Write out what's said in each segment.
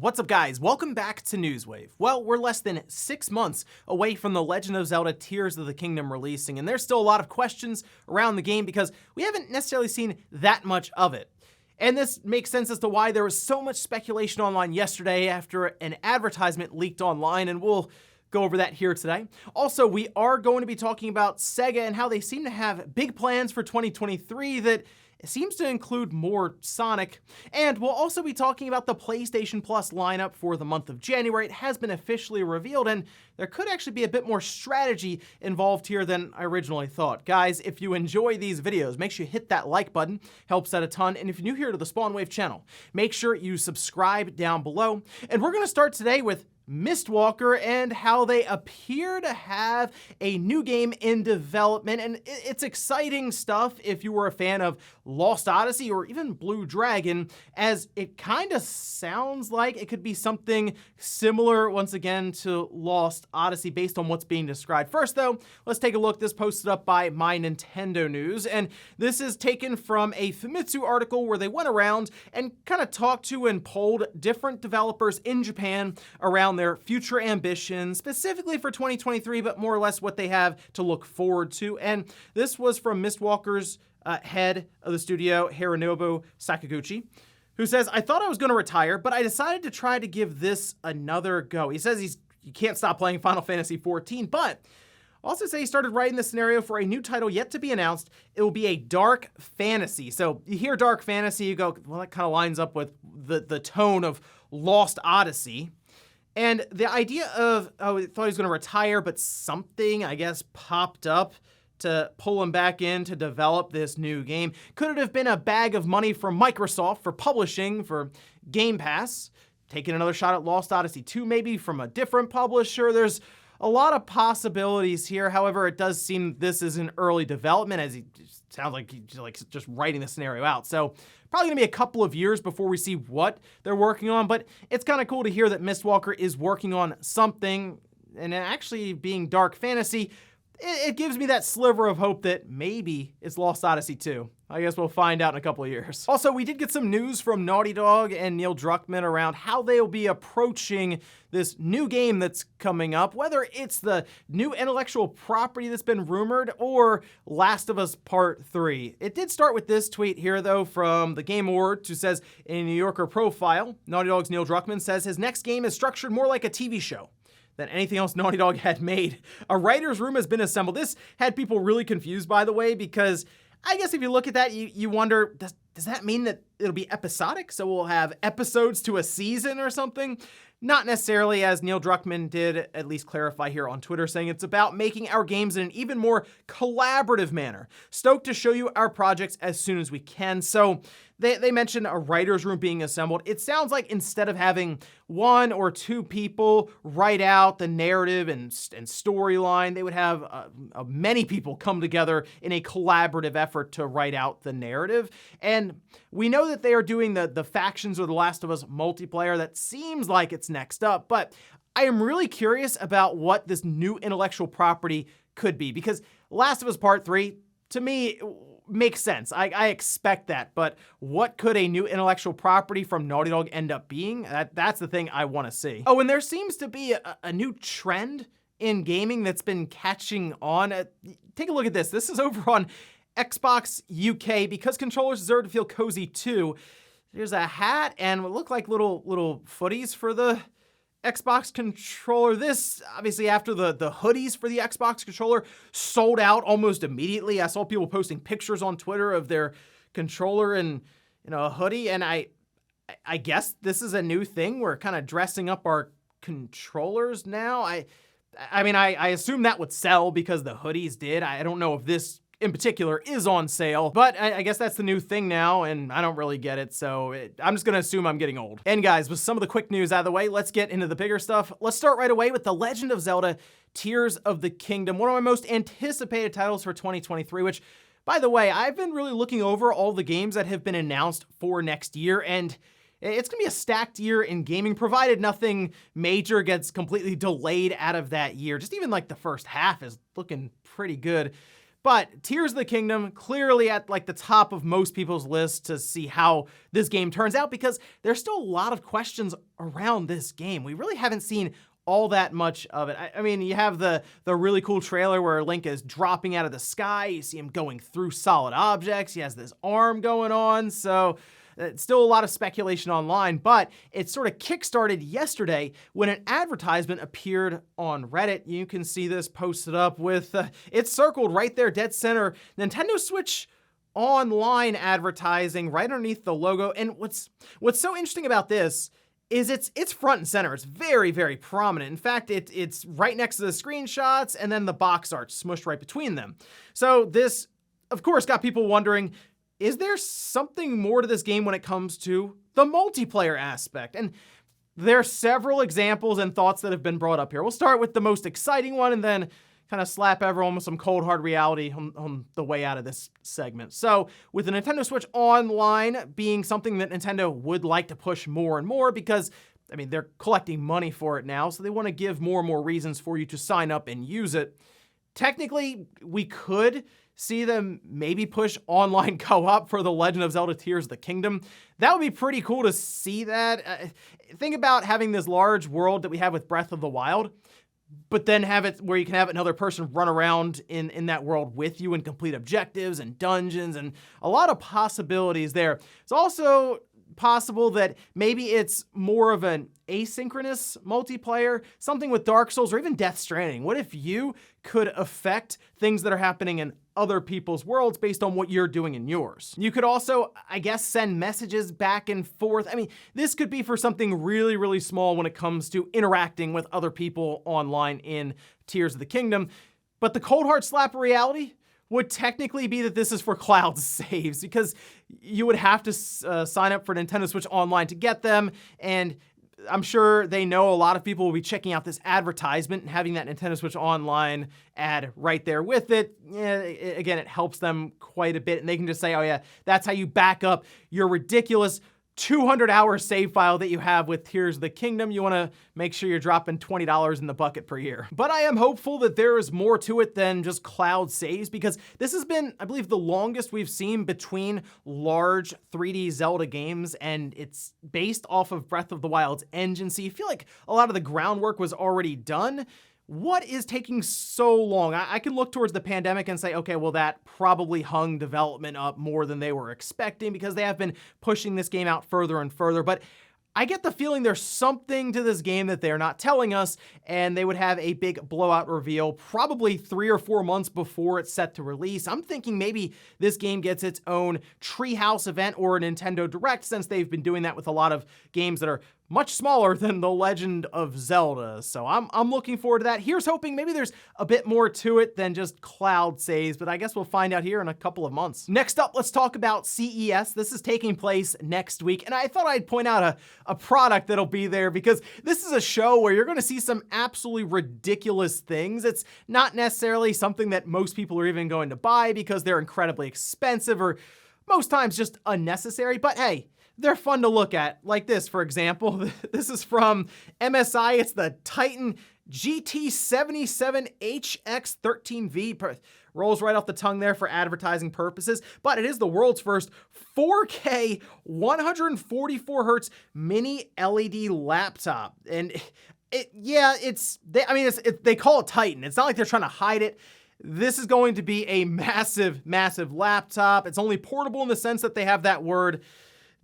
What's up, guys? Welcome back to Newswave. Well, we're less than 6 months away from the Legend of Zelda Tears of the Kingdom releasing, and there's still a lot of questions around the game because we haven't necessarily seen that much of it. And this makes sense as to why there was so much speculation online yesterday after an advertisement leaked online, and we'll go over that here today. Also, we are going to be talking about Sega and how they seem to have big plans for 2023 that seems to include more Sonic. And we'll also be talking about the PlayStation Plus lineup for the month of January. It has been officially revealed, and there could actually be a bit more strategy involved here than I originally thought. Guys, if you enjoy these videos, make sure you hit that like button, helps out a ton. And if you're new here to the Spawnwave channel, make sure you subscribe down below. And we're gonna start today with Mistwalker and how they appear to have a new game in development, and it's exciting stuff if you were a fan of Lost Odyssey or even Blue Dragon, as it kind of sounds like it could be something similar once again to Lost Odyssey based on what's being described. First though, let's take a look. This posted up by My Nintendo News, and this is taken from a Famitsu article where they went around and kind of talked to and polled different developers in Japan around their future ambitions, specifically for 2023, but more or less what they have to look forward to. And this was from Mistwalker's head of the studio, Hironobu Sakaguchi, who says, "I thought I was going to retire, but I decided to try to give this another go." He says you can't stop playing Final Fantasy XIV, but also say he started writing the scenario for a new title yet to be announced. It will be a dark fantasy. So you hear dark fantasy, you go, well, that kind of lines up with the tone of Lost Odyssey. And the idea of, oh, he thought he was going to retire, but something, I guess, popped up to pull him back in to develop this new game. Could it have been a bag of money from Microsoft for publishing, for Game Pass? Taking another shot at Lost Odyssey 2, maybe from a different publisher? There's a lot of possibilities here. However, it does seem this is in early development, as he sounds like he's just writing the scenario out. So probably gonna be a couple of years before we see what they're working on, but it's kind of cool to hear that Mistwalker is working on something, and actually being dark fantasy, it gives me that sliver of hope that maybe it's Lost Odyssey 2. I guess we'll find out in a couple of years. Also, we did get some news from Naughty Dog and Neil Druckmann around how they'll be approaching this new game that's coming up, whether it's the new intellectual property that's been rumored or Last of Us Part 3. It did start with this tweet here, though, from the Game Awards, who says, in a New Yorker profile, Naughty Dog's Neil Druckmann says his next game is structured more like a TV show than anything else Naughty Dog had made. A writer's room has been assembled. This had people really confused, by the way, because I guess if you look at that, you wonder, does that mean that it'll be episodic? So we'll have episodes to a season or something? Not necessarily, as Neil Druckmann did at least clarify here on Twitter, saying it's about making our games in an even more collaborative manner. Stoked to show you our projects as soon as we can. So they mentioned a writer's room being assembled. It sounds like instead of having one or two people write out the narrative and storyline, they would have many people come together in a collaborative effort to write out the narrative. And we know that they are doing the Factions or The Last of Us multiplayer. That seems like it's next up, but I am really curious about what this new intellectual property could be, because Last of Us Part 3, to me, makes sense. I expect that, but what could a new intellectual property from Naughty Dog end up being? That's the thing I want to see. Oh, and there seems to be a new trend in gaming that's been catching on. Take a look at this. This is over on Xbox UK, because controllers deserve to feel cozy too. There's a hat and what look like little footies for the Xbox controller. This, obviously, after the hoodies for the Xbox controller sold out almost immediately. I saw people posting pictures on Twitter of their controller and, a hoodie, and I guess this is a new thing. We're kind of dressing up our controllers now. I mean, I assume that would sell because the hoodies did. I don't know if this in particular is on sale, but I guess that's the new thing now, and I don't really get it, so I'm just gonna assume I'm getting old. And guys, with some of the quick news out of the way, let's get into the bigger stuff. Let's start right away with The Legend of Zelda Tears of the Kingdom, one of my most anticipated titles for 2023, which, by the way, I've been really looking over all the games that have been announced for next year, and it's gonna be a stacked year in gaming, provided nothing major gets completely delayed out of that year. Just even like the first half is looking pretty good. But Tears of the Kingdom, clearly at like the top of most people's list to see how this game turns out, because there's still a lot of questions around this game. We really haven't seen all that much of it. I mean, you have the really cool trailer where Link is dropping out of the sky. You see him going through solid objects. He has this arm going on. So it's still a lot of speculation online, but it sort of kickstarted yesterday when an advertisement appeared on Reddit. You can see this posted up with, it's circled right there, dead center, Nintendo Switch Online advertising right underneath the logo. And what's so interesting about this is it's front and center. It's very, very prominent. In fact, it's right next to the screenshots and then the box art smushed right between them. So this, of course, got people wondering, is there something more to this game when it comes to the multiplayer aspect? And there are several examples and thoughts that have been brought up here. We'll start with the most exciting one and then kind of slap everyone with some cold hard reality on the way out of this segment. So with the Nintendo Switch Online being something that Nintendo would like to push more and more, because I mean, they're collecting money for it now, so they want to give more and more reasons for you to sign up and use it. Technically, we could see them maybe push online co-op for The Legend of Zelda Tears of the Kingdom. That would be pretty cool to see that. Think about having this large world that we have with Breath of the Wild, but then have it where you can have another person run around in that world with you and complete objectives and dungeons, and a lot of possibilities there. It's also possible that maybe it's more of an asynchronous multiplayer, something with Dark Souls or even Death Stranding. What if you could affect things that are happening in other people's worlds based on what you're doing in yours? You could also, I guess, send messages back and forth. I mean, this could be for something really, really small when it comes to interacting with other people online in Tears of the Kingdom. But the cold hard slap of reality would technically be that this is for cloud saves, because you would have to sign up for Nintendo Switch Online to get them, and I'm sure they know a lot of people will be checking out this advertisement and having that Nintendo Switch Online ad right there with it. Yeah, again, it helps them quite a bit, and they can just say, oh yeah, that's how you back up your ridiculous 200-hour save file that you have with Tears of the Kingdom. You want to make sure you're dropping $20 in the bucket per year. But I am hopeful that there is more to it than just cloud saves, because this has been, I believe, the longest we've seen between large 3D Zelda games, and it's based off of Breath of the Wild's engine, so you feel like a lot of the groundwork was already done. What is taking so long? I can look towards the pandemic and say, okay, well, that probably hung development up more than they were expecting, because they have been pushing this game out further and further. But I get the feeling there's something to this game that they're not telling us, and they would have a big blowout reveal probably 3 or 4 months before it's set to release. I'm thinking maybe this game gets its own Treehouse event or a Nintendo Direct, since they've been doing that with a lot of games that are much smaller than The Legend of Zelda. So I'm looking forward to that. Here's hoping maybe there's a bit more to it than just cloud saves, but I guess we'll find out here in a couple of months. Next up, let's talk about CES. This is taking place next week, and I thought I'd point out a product that'll be there, because this is a show where you're gonna see some absolutely ridiculous things. It's not necessarily something that most people are even going to buy because they're incredibly expensive or most times just unnecessary, but hey, they're fun to look at. Like this, for example. This is from MSI. It's the Titan GT77HX13V. Rolls right off the tongue there for advertising purposes, but it is the world's first 4K 144 hertz mini LED laptop. And they call it Titan. It's not like they're trying to hide it. This is going to be a massive, massive laptop. It's only portable in the sense that they have that word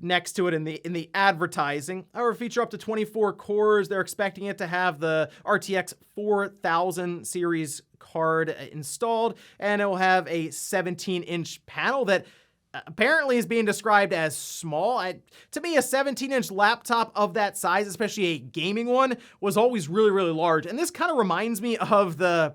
next to it in the advertising. However, feature up to 24 cores. They're expecting it to have the RTX 4000 series card installed, and it will have a 17-inch panel that apparently is being described as small. To me, a 17-inch laptop of that size, especially a gaming one, was always really, really large. And this kind of reminds me of the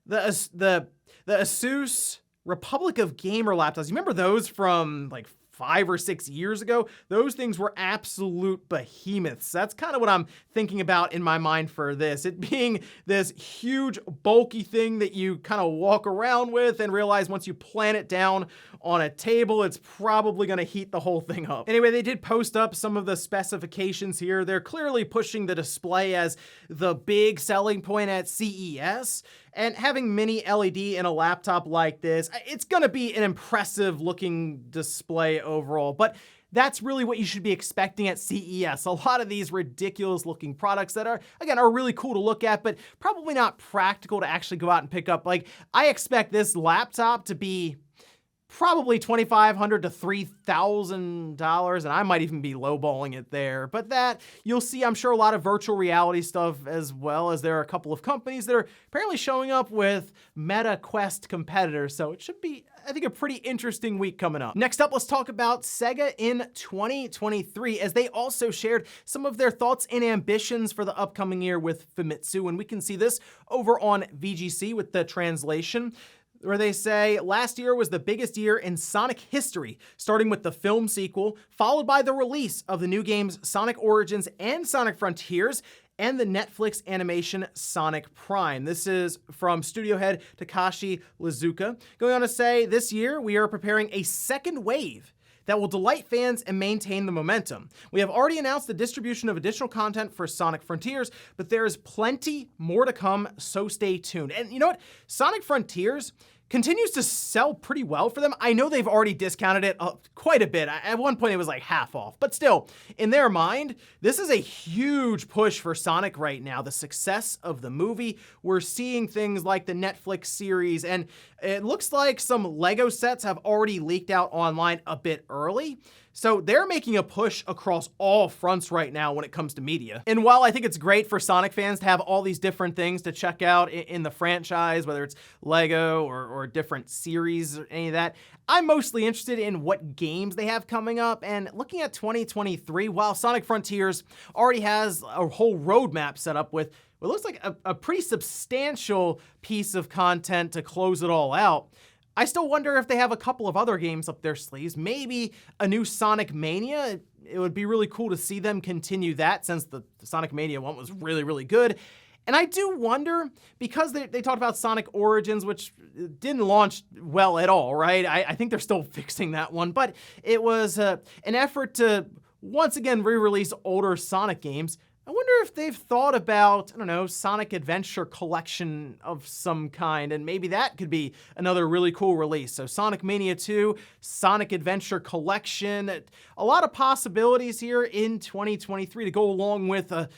Asus Republic of Gamer laptops. You remember those from like 5 or 6 years ago, those things were absolute behemoths. That's kind of what I'm thinking about in my mind for this. It being this huge, bulky thing that you kind of walk around with and realize once you plant it down on a table, it's probably going to heat the whole thing up. Anyway, they did post up some of the specifications here. They're clearly pushing the display as the big selling point at CES. And having mini LED in a laptop like this, it's going to be an impressive looking display overall. But that's really what you should be expecting at CES. A lot of these ridiculous looking products that are really cool to look at, but probably not practical to actually go out and pick up. Like, I expect this laptop to be probably $2,500 to $3,000, and I might even be lowballing it there. But that, you'll see, I'm sure, a lot of virtual reality stuff, as well as there are a couple of companies that are apparently showing up with Meta Quest competitors. So it should be, I think, a pretty interesting week coming up. Next up, let's talk about Sega in 2023, as they also shared some of their thoughts and ambitions for the upcoming year with Famitsu. And we can see this over on VGC with the translation, where they say, last year was the biggest year in Sonic history, starting with the film sequel, followed by the release of the new games Sonic Origins and Sonic Frontiers, and the Netflix animation Sonic Prime. This is from studio head Takashi Lizuka, going on to say, this year we are preparing a second wave that will delight fans and maintain the momentum. We have already announced the distribution of additional content for Sonic Frontiers, but there is plenty more to come, so stay tuned. And you know what? Sonic Frontiers continues to sell pretty well for them. I know they've already discounted it quite a bit. At one point it was like half off, but still, in their mind, this is a huge push for Sonic right now. The success of the movie, we're seeing things like the Netflix series, and it looks like some Lego sets have already leaked out online a bit early. So they're making a push across all fronts right now when it comes to media. And while I think it's great for Sonic fans to have all these different things to check out in the franchise, whether it's Lego or different series or any of that, I'm mostly interested in what games they have coming up. And looking at 2023, while Sonic Frontiers already has a whole roadmap set up with what looks like a pretty substantial piece of content to close it all out, I still wonder if they have a couple of other games up their sleeves, maybe a new Sonic Mania. It would be really cool to see them continue that, since the Sonic Mania one was really, really good. And I do wonder, because they talked about Sonic Origins, which didn't launch well at all, right? I think they're still fixing that one, but it was an effort to once again re-release older Sonic games. I wonder if they've thought about, I don't know, Sonic Adventure Collection of some kind, and maybe that could be another really cool release. So Sonic Mania 2, Sonic Adventure Collection, a lot of possibilities here in 2023 to go along with a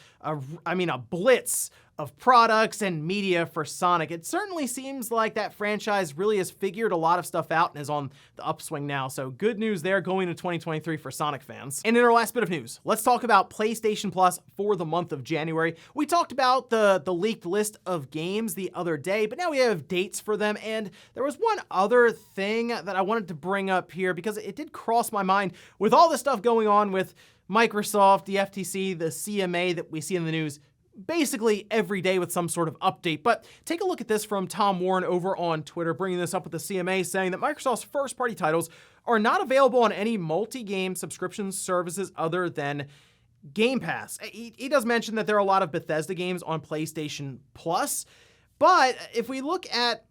blitz of products and media for Sonic. It certainly seems like that franchise really has figured a lot of stuff out and is on the upswing now. So good news there going into 2023 for Sonic fans. And in our last bit of news, let's talk about PlayStation Plus for the month of January. We talked about the leaked list of games the other day, but now we have dates for them. And there was one other thing that I wanted to bring up here, because it did cross my mind with all the stuff going on with Microsoft, the FTC, the CMA that we see in the news basically every day with some sort of update. But take a look at this from Tom Warren over on Twitter, bringing this up with the CMA, saying that Microsoft's first-party titles are not available on any multi-game subscription services other than Game Pass. He does mention that there are a lot of Bethesda games on PlayStation Plus, but if we look at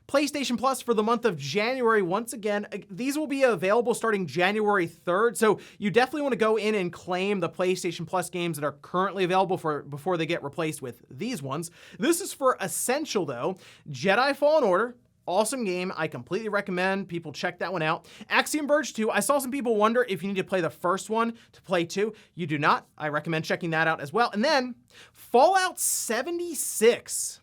PlayStation Plus for the month of January, once again, these will be available starting January 3rd. So you definitely want to go in and claim the PlayStation Plus games that are currently available before they get replaced with these ones. This is for Essential, though. Jedi Fallen Order, awesome game. I completely recommend people check that one out. Axiom Verge 2, I saw some people wonder if you need to play the first one to play 2. You do not. I recommend checking that out as well. And then Fallout 76.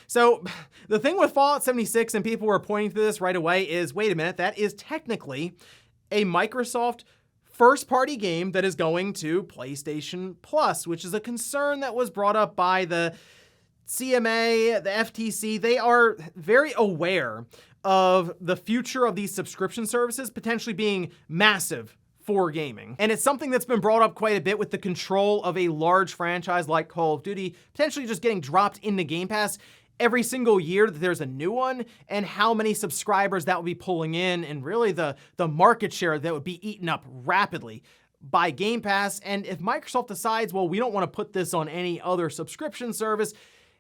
So the thing with Fallout 76, and people were pointing to this right away, is, wait a minute, that is technically a Microsoft first-party game that is going to PlayStation Plus, which is a concern that was brought up by the CMA, the FTC. They are very aware of the future of these subscription services potentially being massive for gaming. And it's something that's been brought up quite a bit with the control of a large franchise like Call of Duty, potentially just getting dropped into Game Pass. every single year that there's a new one, and how many subscribers that would be pulling in, and really the market share that would be eaten up rapidly by Game Pass. And if Microsoft decides, well, we don't want to put this on any other subscription service,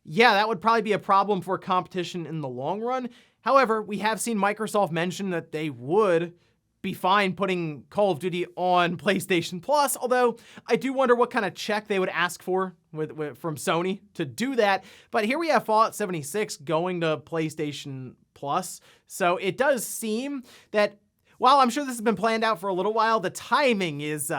yeah, that would probably be a problem for competition in the long run. However, we have seen Microsoft mention that they would be fine putting Call of Duty on PlayStation Plus, although I do wonder what kind of check they would ask for from Sony to do that. But here we have Fallout 76 going to PlayStation Plus, so it does seem that while I'm sure this has been planned out for a little while, the timing is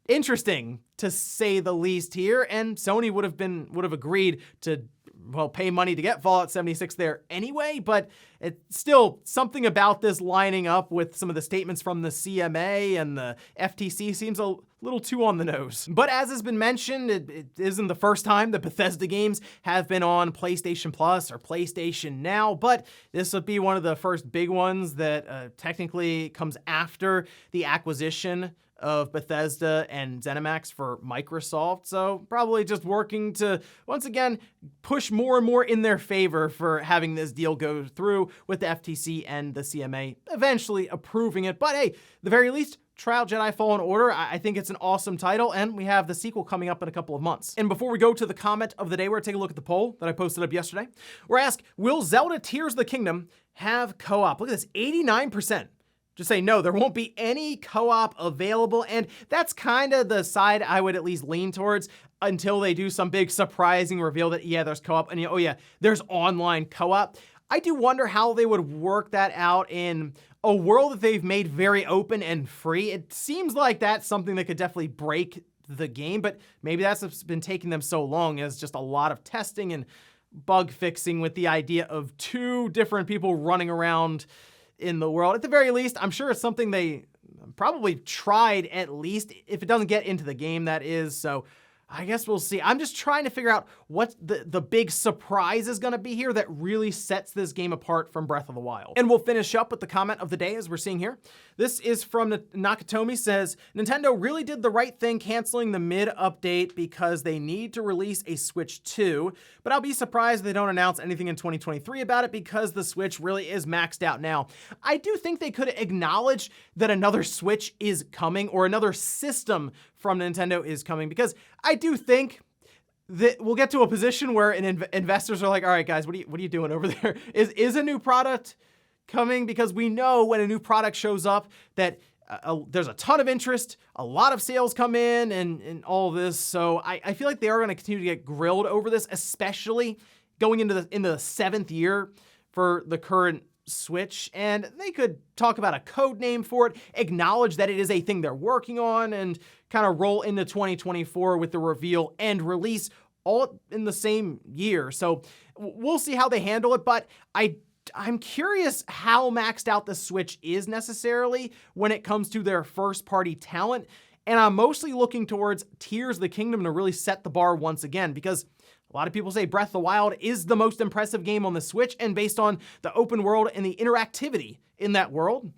interesting to say the least here, and Sony would have agreed to, well, pay money to get Fallout 76 there anyway, but it's still something about this lining up with some of the statements from the CMA and the FTC seems a little too on the nose. But as has been mentioned, it isn't the first time that Bethesda games have been on PlayStation Plus or PlayStation Now, but this would be one of the first big ones that technically comes after the acquisition of Bethesda and ZeniMax for Microsoft, so probably just working to, once again, push more and more in their favor for having this deal go through with the FTC and the CMA eventually approving it. But hey, at the very least, Trial Jedi Fallen Order, I think it's an awesome title, and we have the sequel coming up in a couple of months. And before we go to the comment of the day, we're gonna take a look at the poll that I posted up yesterday. We're asked, will Zelda Tears of the Kingdom have co-op? Look at this, 89%. Just say no, there won't be any co-op available, and that's kind of the side I would at least lean towards until they do some big surprising reveal that, yeah, there's co-op, and oh yeah, there's online co-op. I do wonder how they would work that out in a world that they've made very open and free. It seems like that's something that could definitely break the game, but maybe that's what's been taking them so long, is just a lot of testing and bug fixing with the idea of two different people running around in the world. At the very least, I'm sure it's something they probably tried at least, if it doesn't get into the game, that is. So I guess we'll see. I'm just trying to figure out what the big surprise is going to be here that really sets this game apart from Breath of the Wild. And we'll finish up with the comment of the day as we're seeing here. This is from Nakatomi, says, Nintendo really did the right thing canceling the mid update because they need to release a Switch 2, but I'll be surprised if they don't announce anything in 2023 about it because the Switch really is maxed out now. I do think they could acknowledge that another Switch is coming, or another system from Nintendo is coming, because I do think that we'll get to a position where investors are like, all right, guys, what are you doing over there? Is a new product coming? Because we know when a new product shows up that there's a ton of interest, a lot of sales come in, and all of this. So I feel like they are going to continue to get grilled over this, especially going into the 7th year for the current Switch, and they could talk about a code name for it, acknowledge that it is a thing they're working on, and kind of roll into 2024 with the reveal and release all in the same year. So we'll see how they handle it, but I'm curious how maxed out the Switch is necessarily when it comes to their first-party talent, and I'm mostly looking towards Tears of the Kingdom to really set the bar once again, because a lot of people say Breath of the Wild is the most impressive game on the Switch, and based on the open world and the interactivity in that world,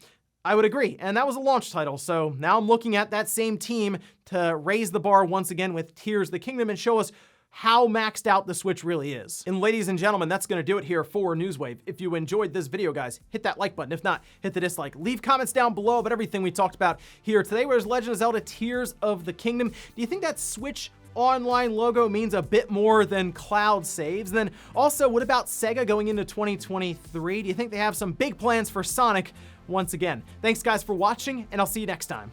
I would agree. And that was a launch title, so now I'm looking at that same team to raise the bar once again with Tears of the Kingdom and show us how maxed out the Switch really is. And ladies and gentlemen, that's gonna do it here for Newswave. If you enjoyed this video, guys, hit that like button. If not, hit the dislike. Leave comments down below about everything we talked about here today. Where's Legend of Zelda Tears of the Kingdom? Do you think that Switch online logo means a bit more than cloud saves? Then also, what about Sega going into 2023? Do you think they have some big plans for Sonic once again? Thanks guys for watching, and I'll see you next time.